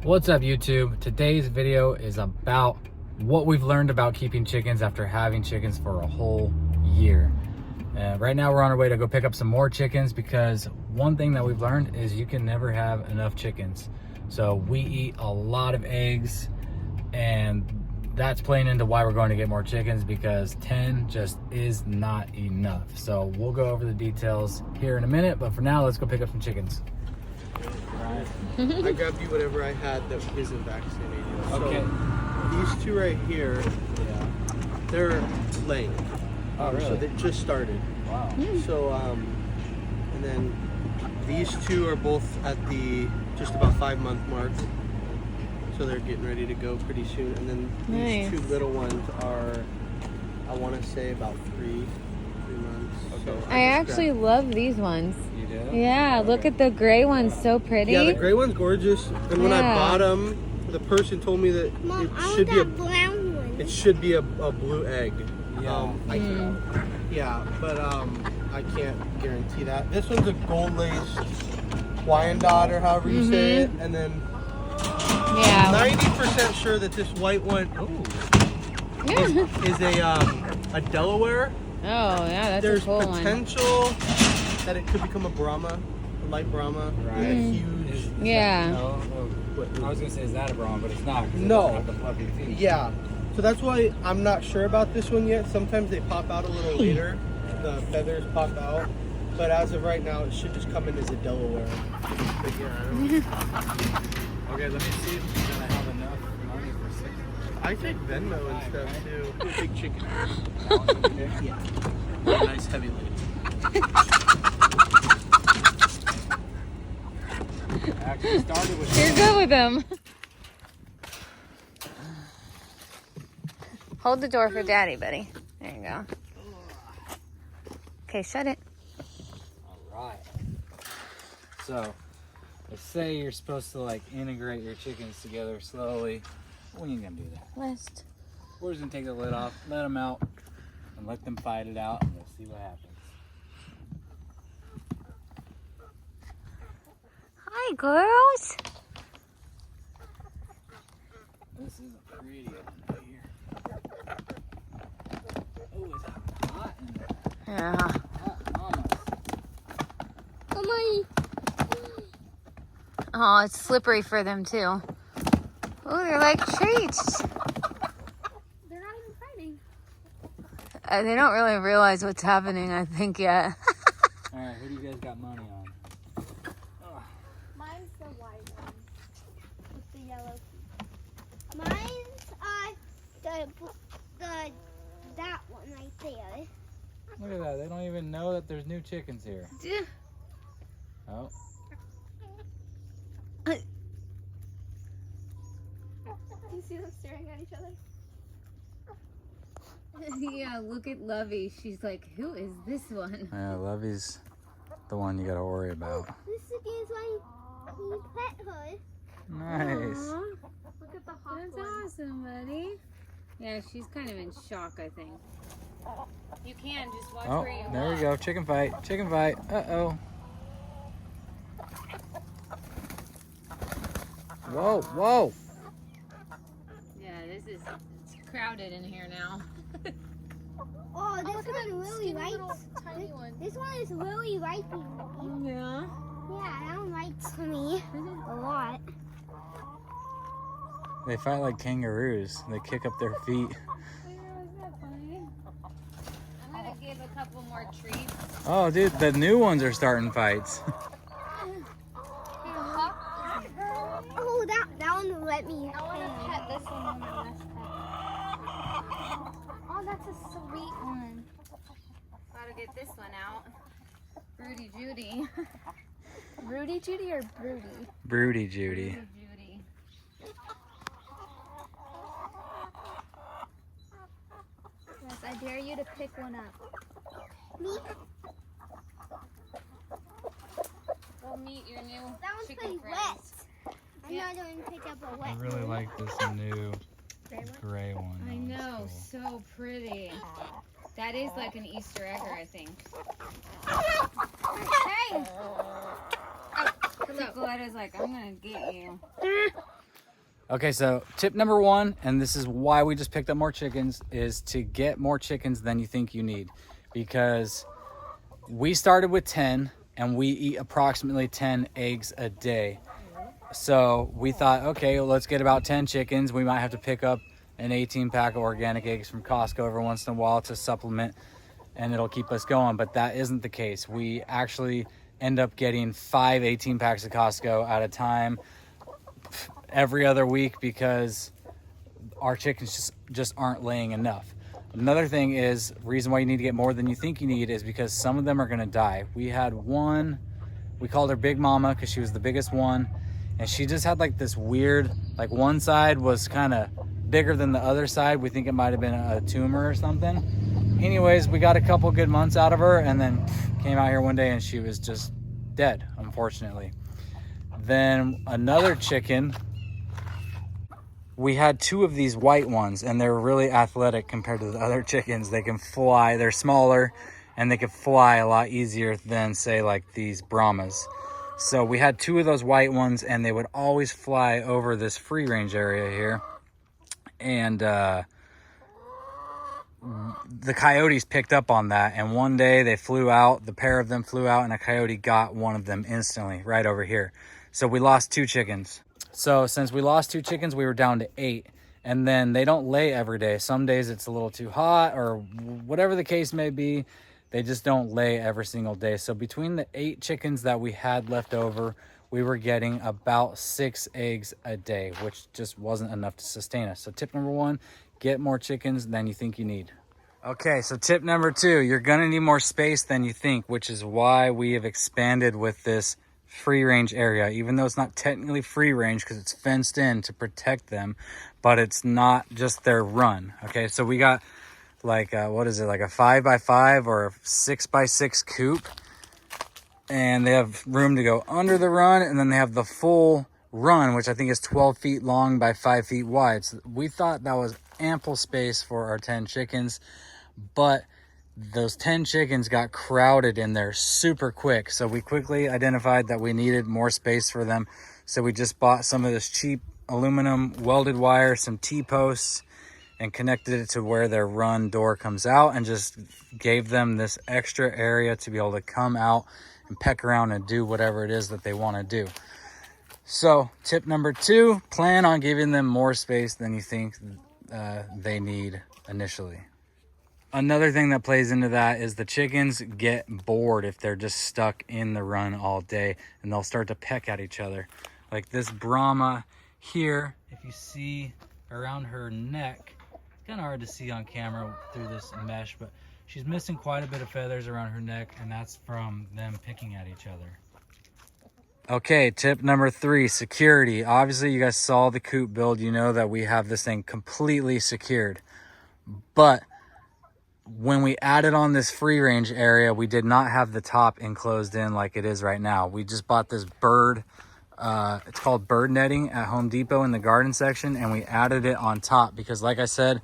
What's up, YouTube? Today's video is about what we've learned about keeping chickens after having chickens for a whole year. Right now we're on our way to go pick up some more chickens because one thing that we've learned is you can never have enough chickens. So we eat a lot of eggs, and that's playing into why we're going to get more chickens, because 10 just is not enough. So we'll go over the details here in a minute, but for now let's go pick up some chickens. I grabbed you whatever I had that isn't vaccinated. Okay. So these two right here, they're laying. Oh, really? So they just started. Wow. So, and then these two are both at the just about 5-month mark. So they're getting ready to go pretty soon. And then these two little ones are, I want to say about 3 months. Okay. So I actually love these ones. You do? Yeah, Okay. look at the gray one, so pretty. Yeah, the gray one's gorgeous. And when I Yeah. bought them, the person told me that Mom, it I should want be a that brown one. It should be a blue egg. Yeah. Yeah, but I can't guarantee that. This one's a gold-laced Wyandotte, or however you say it, and then Yeah. 90% sure that this white one is a Delaware. Oh, yeah, that's There's a cool one. potential that it could become a Brahma, a light Brahma, Right. with a huge. Yeah. No, I was gonna say, is that a Brahma, but it's not. 'Cause it No. doesn't have the fluffy feet. Yeah. So that's why I'm not sure about this one yet. Sometimes they pop out a little later. The feathers pop out. But as of right now, it should just come in as a Delaware. But yeah, I don't know. Okay, let me see if I'm gonna have enough money for 6. I take Venmo and stuff too. Big chicken. Yeah. Nice heavy lid. Actually started with. You're good with them. Hold the door for Daddy, buddy. There you go. Okay, shut it. Alright. So, they say you're supposed to like integrate your chickens together slowly. When are you gonna do that? West. We're just gonna take the lid off, let them out, and let them fight it out, and we'll see what happens. Hi, girls. This is a pretty one right here. Oh, it's hot in there. Yeah. Hot almost. Oh, it's slippery for them too. Oh, they're like treats. They're not even fighting. They don't really realize what's happening, I think, yet. Alright, who do you guys got money on? Mine's the white one with the yellow feet. Mine's that one right there. Look at that, they don't even know that there's new chickens here. Oh. Do you see them staring at each other? Yeah, look at Lovey. She's like, who is this one? Yeah, Lovey's the one you gotta worry about. This is why you pet her. Nice. Aw, Look at the hot that's one. awesome, buddy. Yeah, she's kind of in shock, I think. You can just watch Oh, where you there we walk. go. Chicken fight. Chicken fight. Uh-oh. Whoa, whoa. Yeah, it's crowded in here now. Oh, this one really likes. Tiny one. This one is really liking me. Yeah. Yeah, that one likes me a lot. They fight like kangaroos. They kick up their feet. Isn't that funny? I'm gonna give a couple more treats. Oh, dude, the new ones are starting fights. Oh, that one will let me. I want to pet this one on my last pet. Oh, that's a sweet one. Gotta get this one out. Rudy Judy. Rudy Judy or Broody? Broody Judy. Judy. Yes, I dare you to pick one up. Me? We'll meet your new That one's chicken pretty friends. wet. I'm not going to pick up a wet I really one. like this new gray one. I Oh, know, it's so pretty. That is like an Easter egger, I think. Hey! Nicoletta's like, I'm gonna get you. Okay, so tip number one, and this is why we just picked up more chickens, is to get more chickens than you think you need. Because we started with 10 and we eat approximately 10 eggs a day. So we thought, okay, well, let's get about 10 chickens. We might have to pick up an 18 pack of organic eggs from Costco every once in a while to supplement, and it'll keep us going. But that isn't the case. We actually end up getting 5 18 packs of Costco at a time every other week because our chickens just aren't laying enough. Another thing is, reason why you need to get more than you think you need is because some of them are gonna die. We had one, we called her Big Mama because she was the biggest one, and she just had like this weird, like one side was kind of bigger than the other side. We think it might have been a tumor or something. Anyways, we got a couple good months out of her, and then came out here one day and she was just dead, unfortunately. Then another chicken, we had 2 of these white ones, and they're really athletic compared to the other chickens. They can fly, they're smaller, and they can fly a lot easier than, say, like these Brahmas. So we had 2 of those white ones, and they would always fly over this free range area here. And the coyotes picked up on that, and one day they flew out, the pair of them flew out, and a coyote got one of them instantly right over here. So we lost 2 chickens. So since we lost 2 chickens, we were down to 8. And then they don't lay every day. Some days it's a little too hot, or whatever the case may be, they just don't lay every single day. So between the 8 chickens that we had left over, we were getting about 6 eggs a day, which just wasn't enough to sustain us. So tip number 1, get more chickens than you think you need. Okay, so tip number 2, you're gonna need more space than you think, which is why we have expanded with this free range area, even though it's not technically free range because it's fenced in to protect them, but it's not just their run. Okay, so we got like what is it, like a 5x5 or a 6x6 coop, and they have room to go under the run, and then they have the full run, which I think is 12 feet long by 5 feet wide. So we thought that was ample space for our 10 chickens, but those 10 chickens got crowded in there super quick. So we quickly identified that we needed more space for them. So we just bought some of this cheap aluminum welded wire, some T-posts, and connected it to where their run door comes out, and just gave them this extra area to be able to come out and peck around and do whatever it is that they want to do. So tip number 2, plan on giving them more space than you think they need initially. Another thing that plays into that is the chickens get bored if they're just stuck in the run all day, and they'll start to peck at each other. Like this Brahma here, if you see around her neck, it's kind of hard to see on camera through this mesh, but she's missing quite a bit of feathers around her neck, and that's from them picking at each other. Okay, tip number 3, security. Obviously, you guys saw the coop build. You know that we have this thing completely secured. But when we added on this free range area, we did not have the top enclosed in like it is right now. We just bought this bird, it's called bird netting at Home Depot in the garden section, and we added it on top because, like I said,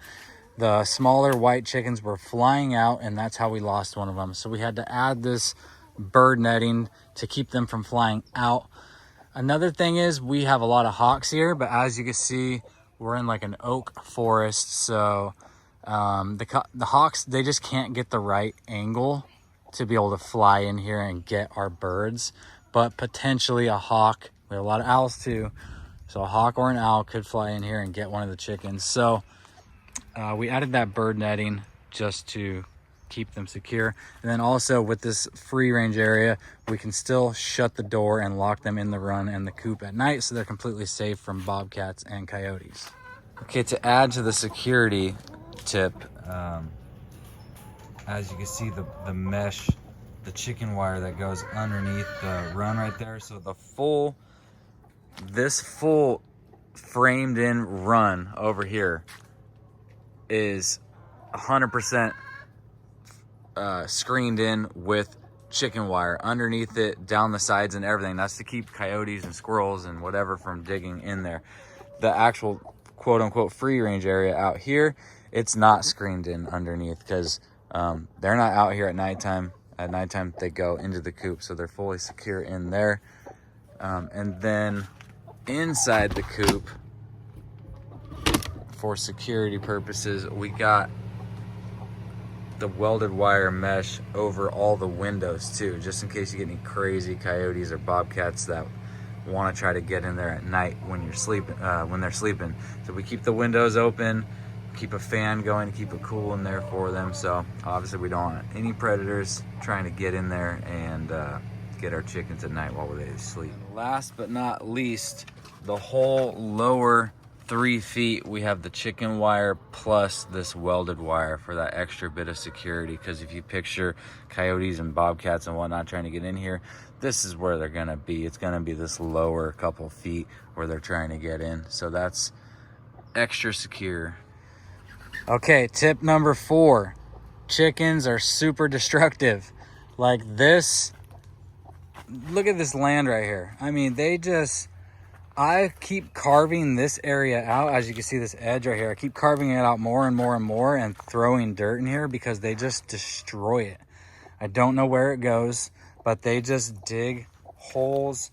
the smaller white chickens were flying out, and that's how we lost one of them. So we had to add this bird netting to keep them from flying out. Another thing is we have a lot of hawks here, but as you can see, we're in like an oak forest, so the hawks, they just can't get the right angle to be able to fly in here and get our birds. But potentially a hawk, we have a lot of owls too, so a hawk or an owl could fly in here and get one of the chickens. So we added that bird netting just to keep them secure. And then also with this free range area, we can still shut the door and lock them in the run and the coop at night, so they're completely safe from bobcats and coyotes. Okay, to add to the security tip, as you can see, the mesh, the chicken wire that goes underneath the run right there. So this full framed in run over here is 100% screened in with chicken wire underneath it, down the sides and everything. That's to keep coyotes and squirrels and whatever from digging in there. The actual quote unquote free range area out here, it's not screened in underneath because they're not out here at nighttime. At nighttime they go into the coop, so they're fully secure in there. And then inside the coop, for security purposes, we got the welded wire mesh over all the windows too, just in case you get any crazy coyotes or bobcats that want to try to get in there at night when you're sleeping, when they're sleeping. So we keep the windows open, keep a fan going, keep it cool in there for them. So obviously we don't want any predators trying to get in there and get our chickens at night while they sleep. Last but not least, the whole lower 3 feet, we have the chicken wire plus this welded wire for that extra bit of security. Because if you picture coyotes and bobcats and whatnot trying to get in here, this is where they're gonna be. It's gonna be this lower couple feet where they're trying to get in. So that's extra secure. Okay, tip number 4. Chickens are super destructive. Like this, look at this land right here. I mean, I keep carving this area out. As you can see, this edge right here, I keep carving it out more and more and more and throwing dirt in here because they just destroy it. I don't know where it goes, but they just dig holes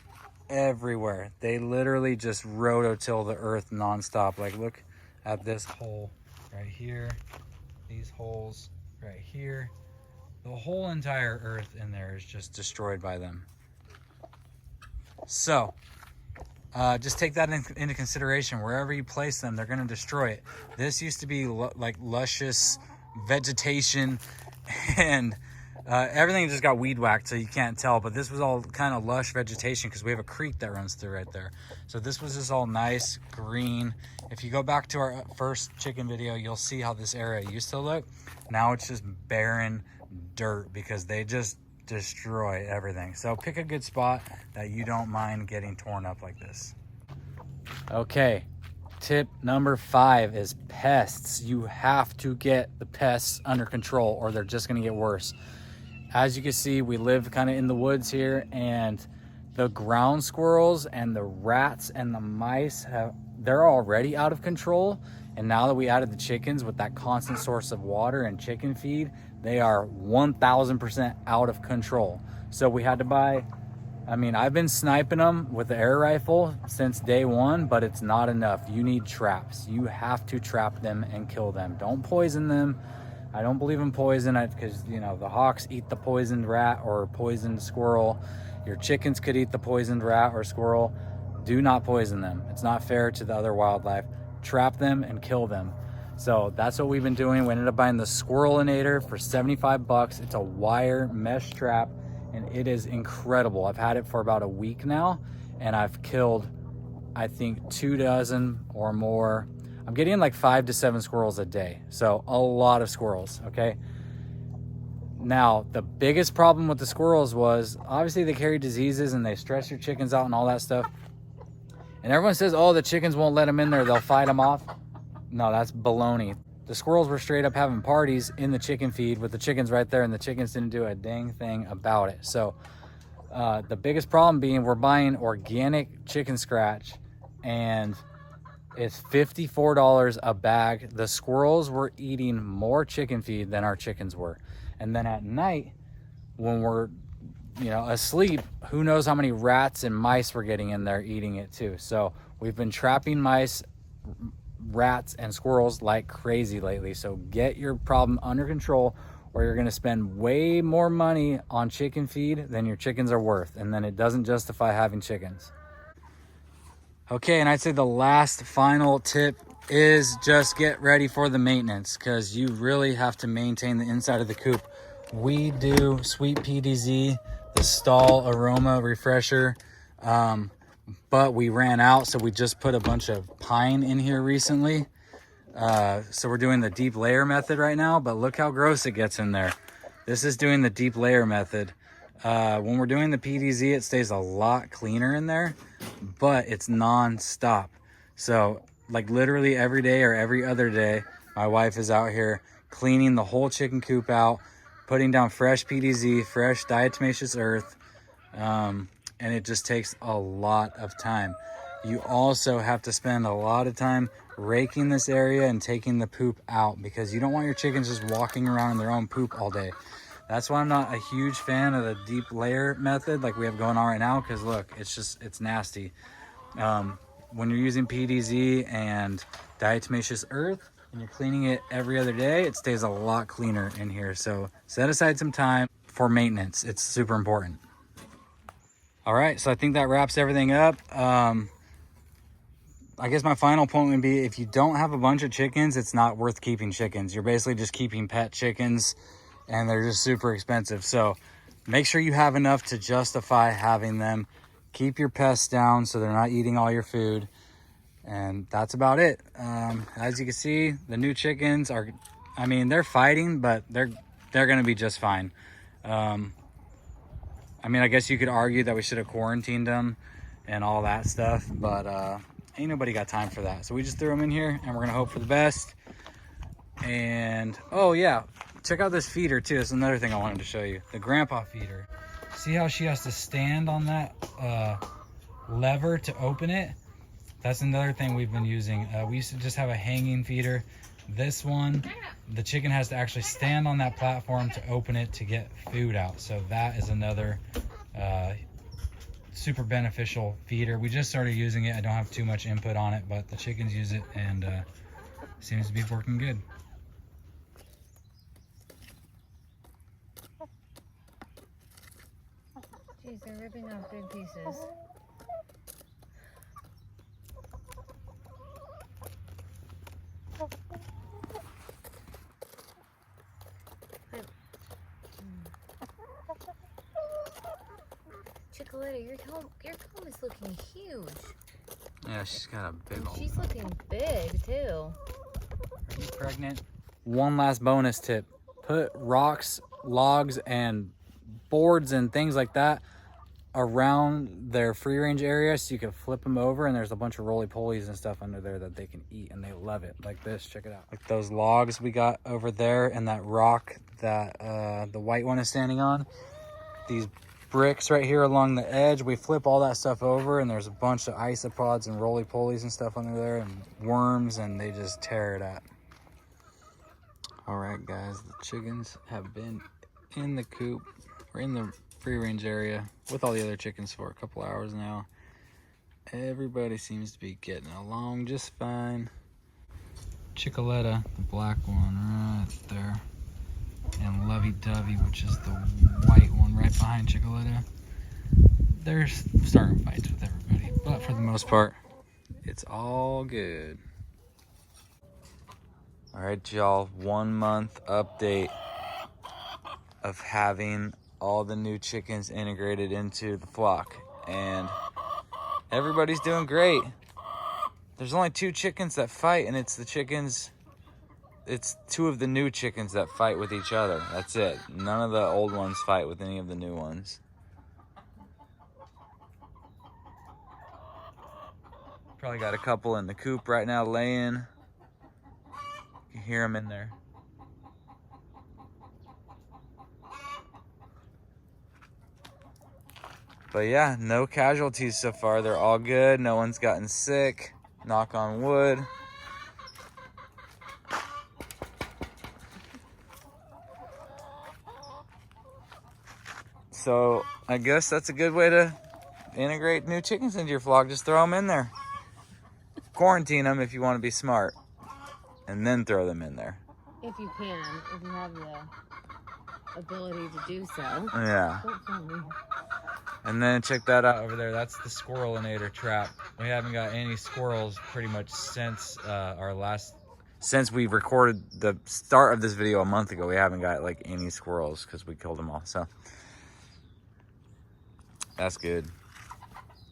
everywhere. They literally just rototill the earth nonstop. Like, look at this hole right here, these holes right here. The whole entire earth in there is just destroyed by them. So just take that into consideration. Wherever you place them, they're going to destroy it. This used to be like luscious vegetation, and everything just got weed whacked, so you can't tell. But this was all kind of lush vegetation because we have a creek that runs through right there. So this was just all nice green. If you go back to our first chicken video, you'll see how this area used to look. Now it's just barren dirt because they just destroy everything. So pick a good spot that you don't mind getting torn up like this. Okay, tip number 5 is pests. You have to get the pests under control or they're just going to get worse. As you can see, we live kind of in the woods here, and the ground squirrels and the rats and the mice they're already out of control. And now that we added the chickens with that constant source of water and chicken feed, they are 1000% out of control. So we had to buy, I mean, I've been sniping them with the air rifle since day 1, but it's not enough. You need traps. You have to trap them and kill them. Don't poison them. I don't believe in poison because, you know, the hawks eat the poisoned rat or poisoned squirrel. Your chickens could eat the poisoned rat or squirrel. Do not poison them. It's not fair to the other wildlife. Trap them and kill them. So that's what we've been doing. We ended up buying the Squirrelinator for 75 bucks. It's a wire mesh trap and it is incredible. I've had it for about a week now and I've killed, I think, 2 dozen or more. I'm getting like 5 to 7 squirrels a day. So a lot of squirrels, okay? Now, the biggest problem with the squirrels was obviously they carry diseases and they stress your chickens out and all that stuff. And everyone says, oh, the chickens won't let them in there. They'll fight them off. No, that's baloney. The squirrels were straight up having parties in the chicken feed with the chickens right there, and the chickens didn't do a dang thing about it. So the biggest problem being we're buying organic chicken scratch, and it's $54 a bag. The squirrels were eating more chicken feed than our chickens were. And then at night, when we're asleep, who knows how many rats and mice were getting in there eating it too. So we've been trapping mice, rats, and squirrels like crazy lately. So get your problem under control or you're going to spend way more money on chicken feed than your chickens are worth. And then it doesn't justify having chickens. Okay, and I'd say the last final tip is just get ready for the maintenance because you really have to maintain the inside of the coop. We do Sweet PDZ, the stall aroma refresher, but we ran out, so we just put a bunch of pine in here recently. So we're doing the deep layer method right now, but look how gross it gets in there. This is doing the deep layer method. When we're doing the PDZ, it stays a lot cleaner in there, but it's non-stop. So like literally every day or every other day, my wife is out here cleaning the whole chicken coop out, putting down fresh PDZ, fresh diatomaceous earth, and it just takes a lot of time. You also have to spend a lot of time raking this area and taking the poop out because you don't want your chickens just walking around in their own poop all day. That's why I'm not a huge fan of the deep layer method like we have going on right now because look, it's nasty. when you're using PDZ and diatomaceous earth and you're cleaning it every other day, it stays a lot cleaner in here. So set aside some time for maintenance. It's super important. All right, so I think that wraps everything up. I guess my final point would be, if you don't have a bunch of chickens, it's not worth keeping chickens. You're basically just keeping pet chickens, and they're just super expensive. So make sure you have enough to justify having them. Keep your pests down so they're not eating all your food. And that's about it. As you can see, the new chickens are, I mean, they're fighting, but they're gonna be just fine. I mean, I guess you could argue that we should have quarantined them and all that stuff, but ain't nobody got time for that. So we just threw them in here, and we're gonna hope for the best. And oh yeah, check out this feeder too. That's another thing I wanted to show you. The grandpa feeder. See how she has to stand on that lever to open it? That's another thing we've been using. We used to just have a hanging feeder. This one, the chicken has to actually stand on that platform to open it to get food out. So that is another super beneficial feeder. We just started using it. I don't have too much input on it, but the chickens use it, and seems to be working good. Jeez, they're ripping off big pieces. Chicoletta, your comb is looking huge. Yeah, she's got a big old. She's looking big too. Are you pregnant? One last bonus tip. Put rocks, logs, and boards and things like that around their free range area so you can flip them over, and there's a bunch of roly-polies and stuff under there that they can eat, and they love it. Like this, check it out. Like those logs we got over there and that rock that the white one is standing on. These bricks right here along the edge, we flip all that stuff over, and there's a bunch of isopods and roly-polies and stuff under there, and worms, and they just tear it up. All right, guys, the chickens have been in the coop, or in the free range area with all the other chickens for a couple hours now. Everybody seems to be getting along just fine. Chicoletta, the black one right there, and Lovey Dovey, which is the white one right behind Chicoletta. They're starting fights with everybody, but for the most part, it's all good. All right, y'all, 1 month update of having all the new chickens integrated into the flock, and everybody's doing great. There's only 2 chickens that fight, and it's 2 of the new chickens that fight with each other. That's it. None of the old ones fight with any of the new ones. Probably got a couple in the coop right now laying. You can hear them in there. But yeah, no casualties so far. They're all good. No one's gotten sick. Knock on wood. So I guess that's a good way to integrate new chickens into your flock. Just throw them in there. Quarantine them if you want to be smart, and then throw them in there. If you can, if you have the ability to do so. Yeah. And then check that out over there. That's the squirrelinator trap. We haven't got any squirrels pretty much since since we recorded the start of this video a month ago. We haven't got like any squirrels because we killed them all. So that's good.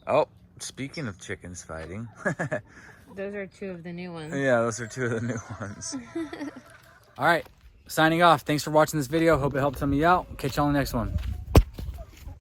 Oh, speaking of chickens fighting. Those are 2 of the new ones. Yeah, those are 2 of the new ones. All right, signing off. Thanks for watching this video. Hope it helped some of you out. Catch y'all on the next one.